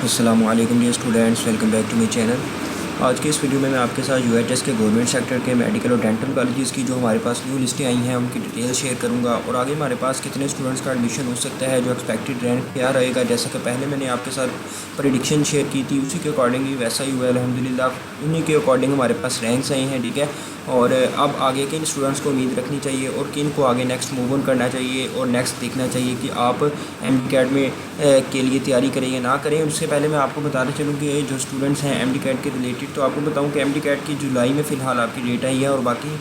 अस्सलामुअलैकुम dear students, welcome back to my channel. आज के इस वीडियो में मैं आपके साथ यूएचएस के गवर्नमेंट सेक्टर के मेडिकल और डेंटल कॉलेजेस की जो हमारे पास न्यू लिस्टें आई हैं उनकी डिटेल शेयर करूंगा और आगे हमारे पास कितने स्टूडेंट्स का एडमिशन हो सकता है, जो एक्सपेक्टेड रैंक क्या रहेगा। जैसा कि पहले मैंने आपके साथ प्रेडिक्शन शेयर की थी, उसी के अकॉर्डिंग ही वैसा ही हुआ है अल्हम्दुलिल्लाह। उन्हीं के अकॉर्डिंग हमारे पास रैंक्स आई हैं, ठीक है। और अब आगे किन स्टूडेंट्स को उम्मीद रखनी चाहिए और किन को आगे नेक्स्ट मूव ऑन करना चाहिए और नेक्स्ट देखना चाहिए कि आप एमडी में के लिए तैयारी करें या ना करें। उससे पहले मैं आपको बताना चलूँ कि जो स्टूडेंट्स हैं एमडी कैट के रिलेटेड, तो आपको बताऊँ कि एमडी कैट की जुलाई में फ़िलहाल आपकी डेट आई है और बाकी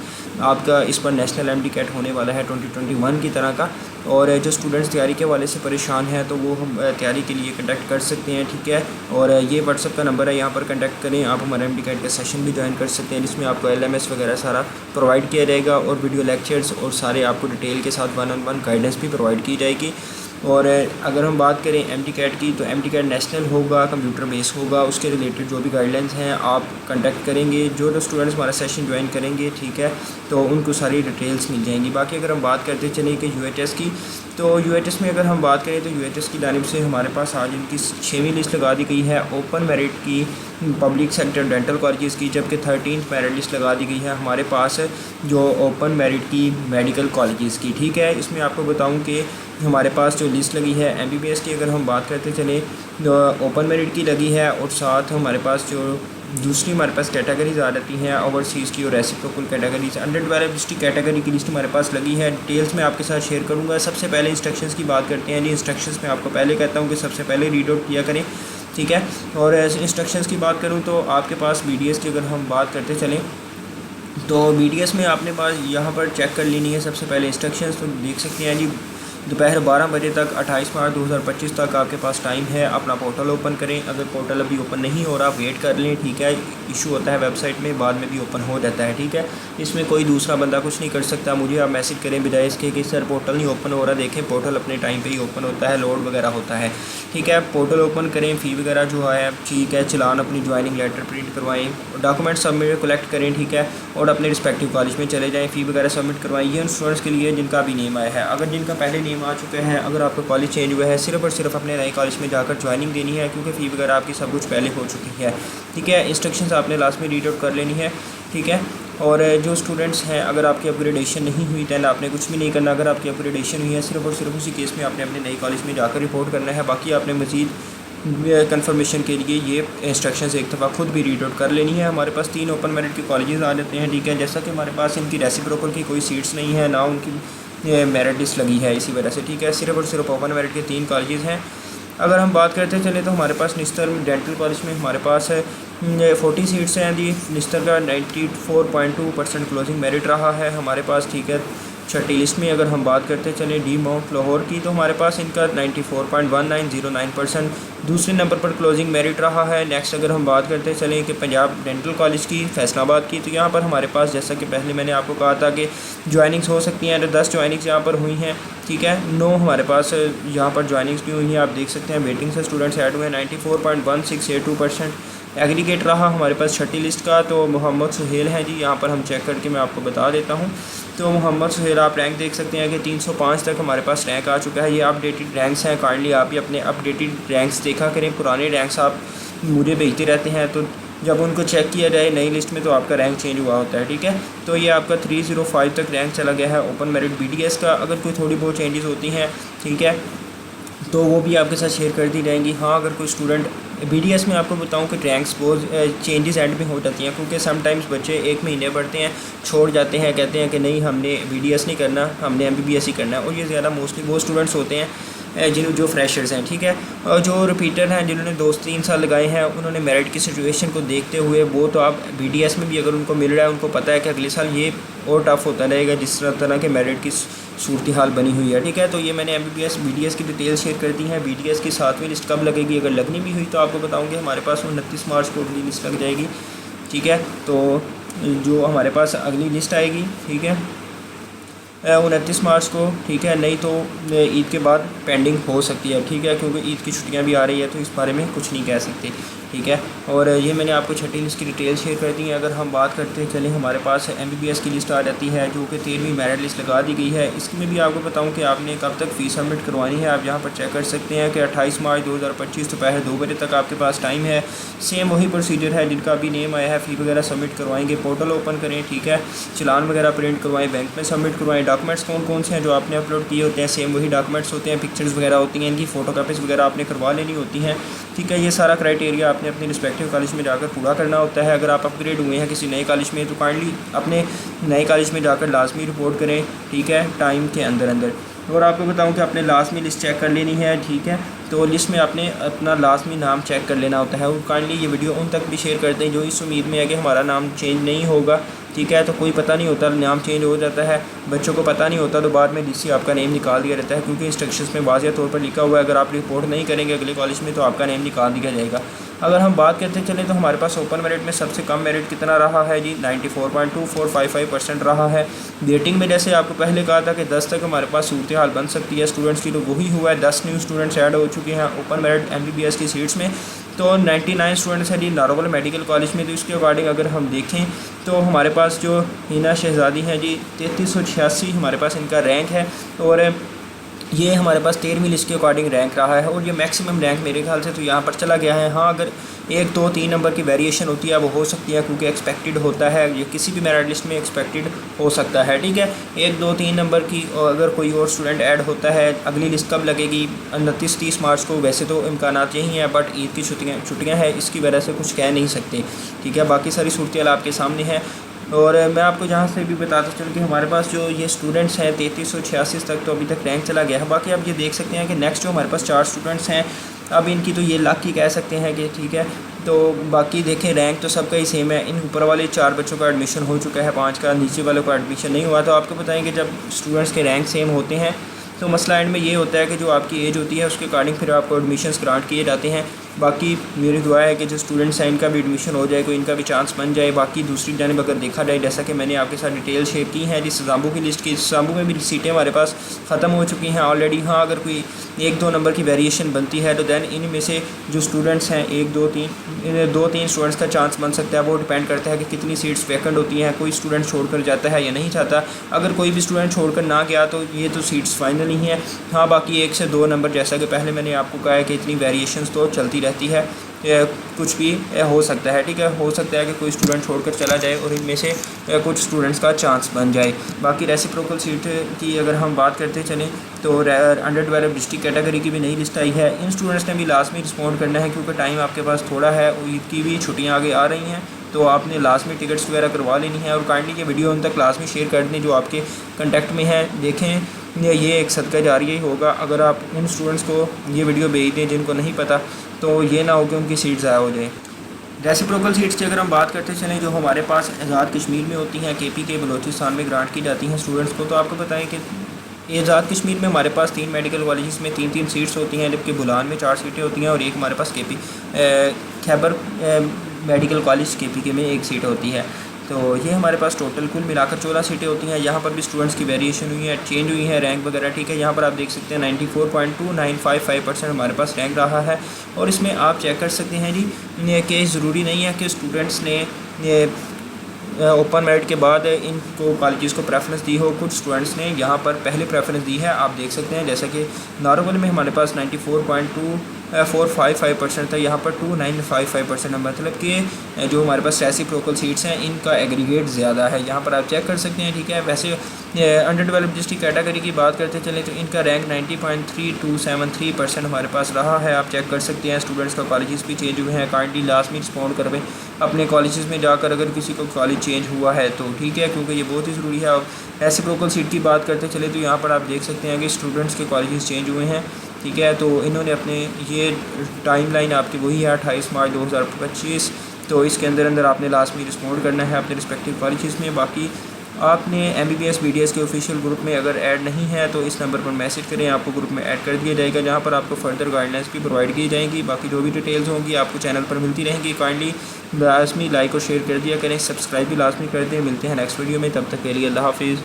आपका इस पर नेशनल एमडी कैट होने वाला है 2021 की तरह का। और जो स्टूडेंट्स तैयारी के वाले से परेशान हैं तो वो हम तैयारी के लिए कंटेक्ट कर सकते हैं, ठीक है। और ये व्हाट्सअप का नंबर है, यहाँ पर कंटेक्ट करें। आप हमारे एमडी कैट का सेशन भी ज्वाइन कर सकते हैं, जिसमें आपको एलएमएस वगैरह सारा प्रोवाइड किया जाएगा और वीडियो लेक्चर्स और सारे आपको डिटेल के साथ 1-on-1 गाइडेंस भी प्रोवाइड की जाएगी। और अगर हम बात करें एमडी कैट की, तो एमडी कैट नेशनल होगा, कंप्यूटर बेस होगा। उसके रिलेटेड जो भी गाइडलाइंस हैं आप कंटेक्ट करेंगे, जो स्टूडेंट्स हमारा सेशन ज्वाइन करेंगे, ठीक है, तो उनको सारी डिटेल्स मिल जाएंगी। बाकी अगर हम बात करते चलें कि यूएचएस की, तो यूएचएस में अगर हम बात करें तो यूएचएस की जानिब से हमारे पास आज इनकी 6वीं लिस्ट लगा दी गई है ओपन मेरिट की पब्लिक सेक्टर डेंटल कॉलेजेस की, जबकि 13th मेरिट लिस्ट लगा दी गई है हमारे पास जो ओपन मेरिट की मेडिकल कॉलेजेस की, ठीक है। इसमें आपको बताऊं कि हमारे पास जो लिस्ट लगी है एमबीबीएस की, अगर हम बात करते चले तो ओपन मेरिट की लगी है और साथ हमारे पास जो दूसरी हमारे पास कैटेगरीज आ जाती हैं ओवरसीज़ की और reciprocal categories. Under 12 district category की लिस्ट हमारे पास लगी है, डिटेल्स में आपके साथ शेयर करूंगा। सबसे पहले इंस्ट्रक्शंस की बात करते हैं जी। इंस्ट्रक्शंस में आपको पहले कहता हूं कि सबसे पहले रीड आउट किया करें, ठीक है। और इंस्ट्रक्शंस की बात करूँ तो आपके पास बीडीएस की अगर हम बात करते चलें तो बीडीएस में आपने पास यहाँ पर चेक कर लेनी है सबसे पहले इंस्ट्रक्शंस। तो देख सकते हैं जी, दोपहर 12 बजे तक 28 मार्च 2025 तक आपके पास टाइम है। अपना पोर्टल ओपन करें। अगर पोर्टल अभी ओपन नहीं हो रहा वेट कर लें, ठीक है। इशू होता है वेबसाइट में, बाद में भी ओपन हो जाता है, ठीक है। इसमें कोई दूसरा बंदा कुछ नहीं कर सकता। मुझे आप मैसेज करें बजाय इसके कि सर पोर्टल नहीं ओपन हो रहा। देखें पोर्टल अपने टाइम पे ही ओपन होता है, लोड वगैरह होता है, ठीक है। पोर्टल ओपन करें, फ़ी वगैरह जो है, ठीक है, चलान अपनी ज्वाइनिंग लेटर प्रिंट करवाएं, डॉक्यूमेंट सबमिट कलेक्ट करें, ठीक है, और अपने रिस्पेक्टिव कॉलेज में चले जाएँ, फ़ी वगैरह सबमिट करवाएं। ये उन स्टूडेंट्स के लिए जिनका अभी नेम आया है। अगर जिनका पहले नेम आ चुका है, अगर आपका कॉलेज चेंज हुआ है, सिर्फ और सिर्फ अपने नए कॉलेज में जाकर ज्वाइनिंग देनी है, क्योंकि फ़ी वगैरह आपकी सब कुछ पहले हो चुकी है, ठीक है। इंस्ट्रक्शंस आपने लास्ट में रीड आउट कर लेनी है, ठीक है। और जो स्टूडेंट्स हैं, अगर आपकी अपग्रेडेशन नहीं हुई दैन आपने कुछ भी नहीं करना। अगर आपकी अपग्रेडेशन हुई है, सिर्फ और सिर्फ उसी केस में आपने अपने नए कॉलेज में जाकर रिपोर्ट करना है। बाकी आपने मज़ीद कंफर्मेशन के लिए ये इंस्ट्रक्शंस एक दफ़ा खुद भी रीड आउट कर लेनी है। हमारे पास 3 ओपन मेरिट के कॉलेजेस आ जाते हैं, ठीक है। जैसा कि हमारे पास इनकी रेसिप्रोकल की कोई सीट्स नहीं है, ना उनकी मेरिट लिस्ट लगी है, इसी वजह से, ठीक है। सिर्फ और सिर्फ ओपन मेरिट के 3 कॉलेजेस हैं। अगर हम बात करते चले तो हमारे पास निस्तर डेंटल कॉलेज में हमारे पास 40 सीट्स हैं जी। निस्तर का 94.2% क्लोजिंग मेरिट रहा है हमारे पास, ठीक है। छठी लिस्ट में अगर हम बात करते चलें डी माउंट लाहौर की, तो हमारे पास इनका 94.1909% दूसरे नंबर पर क्लोजिंग मेरिट रहा है। नेक्स्ट अगर हम बात करते चलें कि पंजाब डेंटल कॉलेज की फैसलाबाद की, तो यहाँ पर हमारे पास जैसा कि पहले मैंने आपको कहा था कि ज्वाइनिंग्स हो सकती हैं, 10 ज्वाइनिंग्स यहाँ पर हुई हैं, ठीक है। 9 हमारे पास यहाँ पर ज्वाइनिंग्स भी हुई हैं, आप देख सकते हैं। वेटिंग से स्टूडेंट्स ऐड हुए हैं। 94.1682% एग्रीगेट रहा हमारे पास छठी लिस्ट का। तो मोहम्मद सुहेल हैं जी, यहाँ पर हम चेक करके मैं आपको बता देता हूँ। तो मोहम्मद सुहेल आप रैंक देख सकते हैं कि 305 तक हमारे पास रैंक आ चुका है। ये अपडेटेड रैंक्स हैं, काइंडली आप भी अपने अपडेटेड रैंक्स देखा करें। पुराने रैंक्स आप मुझे भेजते रहते हैं, तो जब उनको चेक किया जाए नई लिस्ट में तो आपका रैंक चेंज हुआ होता है, ठीक है। तो ये आपका 305 तक रैंक चला गया है ओपन मेरिट बीडीएस का। अगर कोई थोड़ी बहुत चेंजेस होती हैं, ठीक है, तो वो भी आपके साथ शेयर कर दी जाएंगी। हाँ, अगर कोई स्टूडेंट बीडीएस में आपको बताऊं कि रैंक्स बहुत चेंजेस एंड में हो जाती हैं, क्योंकि समटाइम्स बच्चे 1 महीने पढ़ते हैं, छोड़ जाते हैं, कहते हैं कि नहीं हमने बीडीएस नहीं करना, हमने एमबीबीएस ही करना है। और ये ज़्यादा मोस्टली वो स्टूडेंट्स होते हैं जो फ्रेशर्स हैं, ठीक है। और जो रिपीटर हैं, जिन्होंने 2-3 साल लगाए हैं, उन्होंने मेरिट की सिचुएशन को देखते हुए वो तो आप बीडीएस में भी अगर उनको मिल रहा है, उनको पता है कि अगले साल ये और टफ होता रहेगा जिस तरह के मेरिट की सूरत हाल बनी हुई है, ठीक है। तो ये मैंने एमबीबीएस बीडीएस की डिटेल शेयर कर दी है। बीडीएस की 7वीं लिस्ट कब लगेगी, अगर लगनी भी हुई तो आपको बताऊँगे। हमारे पास 29 मार्च को अगली लिस्ट लग जाएगी, ठीक है। तो जो हमारे पास अगली लिस्ट आएगी, ठीक है, 29 मार्च को, ठीक है, नहीं तो ईद के बाद पेंडिंग हो सकती है, ठीक है, क्योंकि ईद की छुट्टियां भी आ रही है तो इस बारे में कुछ नहीं कह सकते, ठीक है। और ये मैंने आपको छठी लिस्ट की डिटेल शेयर कर दी है। अगर हम बात करते चलें, हमारे पास MBBS की लिस्ट आ जाती है जो कि 13वीं मेरिट लिस्ट लगा दी गई है। इसमें भी आपको बताऊं कि आपने कब तक फ़ीस सबमिट करवानी है। आप यहाँ पर चेक कर सकते हैं कि 28 मार्च 2025 दोपहर 2 बजे तक आपके पास टाइम है। सेम वही प्रोसीजर है जिनका अभी नेम आया है, फ़ी वगैरह सबमिट करवाएंगे, पोर्टल ओपन करें, ठीक है, चलान वगैरह प्रिंट करवाएं, बैंक में सबमिट करवाएं। डॉक्यूमेंट्स कौन कौन से हैं जो आपने अपलोड किए होते हैं, सेम वही डॉक्यूमेंट्स होते हैं, पिक्चर्स वगैरह होती हैं, इनकी फ़ोटो कापीज़ वगैरह आपने करवा लेनी होती हैं, ठीक है। ये सारा क्राइटेरिया आपने अपने रिस्पेक्टिव कॉलेज में जाकर पूरा करना होता है। अगर आप अपग्रेड हुए हैं किसी नए कॉलेज में तो काइंडली अपने नए कॉलेज में जाकर लाजमी रिपोर्ट करें, ठीक है, टाइम के अंदर। और आपको बताऊं कि आपने लाजमी लिस्ट चेक कर लेनी है, ठीक है, तो लिस्ट में आपने अपना लाजमी नाम चेक कर लेना होता है। और काइंडली ये वीडियो उन तक भी शेयर करते हैं जो इस उम्मीद में है कि हमारा नाम चेंज नहीं होगा, ठीक है, तो कोई पता नहीं होता, नाम चेंज हो जाता है, बच्चों को पता नहीं होता, तो बाद में DC आपका नेम निकाल दिया जाता है, क्योंकि इंस्ट्रक्शंस में वाज़ेह तौर पर लिखा हुआ है अगर आप रिपोर्ट नहीं करेंगे अगले कॉलेज में तो आपका नेम निकाल दिया जाएगा। अगर हम बात करते चलें तो हमारे पास ओपन मेरिट में सबसे कम मेरिट कितना रहा है जी, 94.2455% रहा है। वेटिंग में जैसे आपको पहले कहा था कि 10 तक हमारे पास सूरत हाल बन सकती है स्टूडेंट्स की, तो वही हुआ है। 10 न्यू स्टूडेंट्स ऐड हो चुके हैं ओपन मेरिट MBBS की सीट्स में। तो 99 स्टूडेंट्स हैं जी नारोवल मेडिकल कॉलेज में। तो इसके अकॉर्डिंग अगर हम देखें तो हमारे पास जो हिना शहजादी हैं जी 3386 हमारे पास इनका रैंक है। और ये हमारे पास 13वीं लिस्ट के अकॉर्डिंग रैंक रहा है। और ये मैक्सिमम रैंक मेरे ख्याल से तो यहाँ पर चला गया है। हाँ, अगर 1 2 3 नंबर की वेरिएशन होती है वो हो सकती है, क्योंकि एक्सपेक्टेड होता है, ये किसी भी मेरिट लिस्ट में एक्सपेक्टेड हो सकता है, ठीक है। 1 2 3 नंबर की अगर कोई और स्टूडेंट ऐड होता है, अगली लिस्ट कब लगेगी, 29-30 मार्च को। वैसे तो इम्कानात यही हैं, बट ईद की छुट्टियाँ हैं, इसकी वजह से कुछ कह नहीं सकते, ठीक है। बाकी सारी सूरत आपके सामने है। और मैं आपको जहाँ से भी बताता चलूँ कि हमारे पास जो ये स्टूडेंट्स हैं 3386 तक तो अभी तक रैंक चला गया है। बाकी आप ये देख सकते हैं कि नेक्स्ट जो हमारे पास 4 स्टूडेंट्स हैं, अब इनकी तो ये लाख की कह सकते हैं कि, ठीक है। तो बाकी देखें रैंक तो सबका ही सेम है। इन ऊपर वाले 4 बच्चों का एडमिशन हो चुका है, 5 का, नीचे वालों का एडमिशन नहीं हुआ। तो आपको बताएं कि जब स्टूडेंट्स के रैंक सेम होते हैं तो मसला एंड में ये होता है कि जो आपकी एज होती है उसके अकॉर्डिंग फिर आपको एडमिशन्स ग्रांट किए जाते हैं। बाकी मेरी दुआ है कि जो स्टूडेंट्स हैं इनका भी एडमिशन हो जाए, कोई इनका भी चांस बन जाए। बाकी दूसरी जानिब अगर देखा जाए, जैसा कि मैंने आपके साथ डिटेल शेयर की है जिस साम्बू की लिस्ट की, साम्बू में भी सीटें हमारे पास ख़त्म हो चुकी हैं ऑलरेडी। हाँ, अगर कोई 1 2 नंबर की वेरिएशन बनती है तो दैन इनमें से जो स्टूडेंट्स हैं 1 2 3 स्टूडेंट्स का चांस बन सकता है। वो डिपेंड करता है कि कितनी सीट्स वैकेंट होती हैं, कोई स्टूडेंट छोड़कर जाता है या नहीं चाहता। अगर कोई भी स्टूडेंट छोड़कर ना गया तो ये तो सीट्स फाइनल ही हैं। हाँ, बाकी 1 से 2 नंबर, जैसा कि पहले मैंने आपको कहा है कि इतनी वेरिएशंस तो चलती रहती है, कुछ भी हो सकता है, ठीक है। हो सकता है कि कोई स्टूडेंट छोड़कर चला जाए और इनमें से कुछ स्टूडेंट्स का चांस बन जाए। बाकी रेसिप्रोकल सीट की अगर हम बात करते चलें तो अंडर 12 डिस्ट्रिक्ट कैटेगरी की भी नई लिस्ट आई है। इन स्टूडेंट्स ने भी लाजमी रिस्पॉन्ड करना है, क्योंकि टाइम आपके पास थोड़ा है, ईद की भी छुट्टियाँ आगे आ रही हैं, तो आपने लाजमी टिकट्स वगैरह करवा लेनी है। और काइंडली ये वीडियो उन तक लाजमी शेयर कर दें जो आपके कंटेक्ट में है। देखें, ये एक सदका जारिया ही होगा अगर आप उन स्टूडेंट्स को ये वीडियो भेज दें जिनको नहीं पता, तो ये ना हो कि उनकी सीट ज़ाया हो जाए। रेसिप्रोकल सीट्स की अगर हम बात करते चलें जो हमारे पास आज़ाद कश्मीर में होती हैं, KP के बलोचिस्तान में ग्रांट की जाती हैं स्टूडेंट्स को, तो आपको बताएं कि आज़ाद कश्मीर में हमारे पास 3 मेडिकल कॉलेज में 3 सीट्स होती हैं, जबकि बुलान में 4 सीटें होती हैं और एक हमारे पास खैबर मेडिकल कॉलेज KP के में 1 सीट होती है। तो ये हमारे पास टोटल कुल मिलाकर 14 सीटें होती हैं। यहाँ पर भी स्टूडेंट्स की वेरिएशन हुई है, चेंज हुई है रैंक वगैरह, ठीक है। यहाँ पर आप देख सकते हैं 94.2955% हमारे पास रैंक रहा है। और इसमें आप चेक कर सकते हैं जी कि ज़रूरी नहीं है कि स्टूडेंट्स ने ओपन मेरिट के बाद इनको कॉलेजेस को प्रेफरेंस दी हो। कुछ स्टूडेंट्स ने यहाँ पर पहले प्रेफरेंस दी है, आप देख सकते हैं। जैसा कि नारोवल में हमारे पास 94.2455% था, यहाँ पर 2955% है। मतलब कि जो हमारे पास रेसिप्रोकल सीट्स हैं इनका एग्रीगेट ज़्यादा है, यहाँ पर आप चेक कर सकते हैं, ठीक है। वैसे अंडर डेवलप्ड डिस्ट्रिक्ट कैटेगरी की बात करते चलें तो इनका रैंक 90.3273% हमारे पास रहा है, आप चेक कर सकते हैं। स्टूडेंट्स का कॉलेजेस भी चेंज हुए हैं, काइंडली लाजमी रिस्पॉन्ड करवें अपने कॉलेजेस में जाकर अगर किसी को कॉलेज चेंज हुआ है तो, ठीक है, क्योंकि ये बहुत ही ज़रूरी है। अब रेसिप्रोकल सीट की बात करते चले तो यहाँ पर आप देख सकते हैं कि स्टूडेंट्स के कॉलेजेस चेंज हुए हैं, ठीक है। तो इन्होंने अपने ये टाइमलाइन आपकी वही है 28 मार्च 2025, तो इसके अंदर आपने लाजमी रिस्पॉन्ड करना है अपने रिस्पेक्टिव कॉलेजेस में। बाकी आपने MBBS BDS के ऑफिशियल ग्रुप में अगर ऐड नहीं है तो इस नंबर पर मैसेज करें, आपको ग्रुप में ऐड कर दिया जाएगा, जहां पर आपको फर्दर गाइडलाइंस भी प्रोवाइड की जाएंगी। बाकी जो भी डिटेल्स होंगी आपको चैनल पर मिलती रहेंगी। काइंडली लाजमी लाइक और शेयर कर दिया करें, सब्सक्राइब भी लाजमी कर दें। मिलते हैं नेक्स्ट वीडियो में, तब तक के लिए अल्लाह हाफिज़।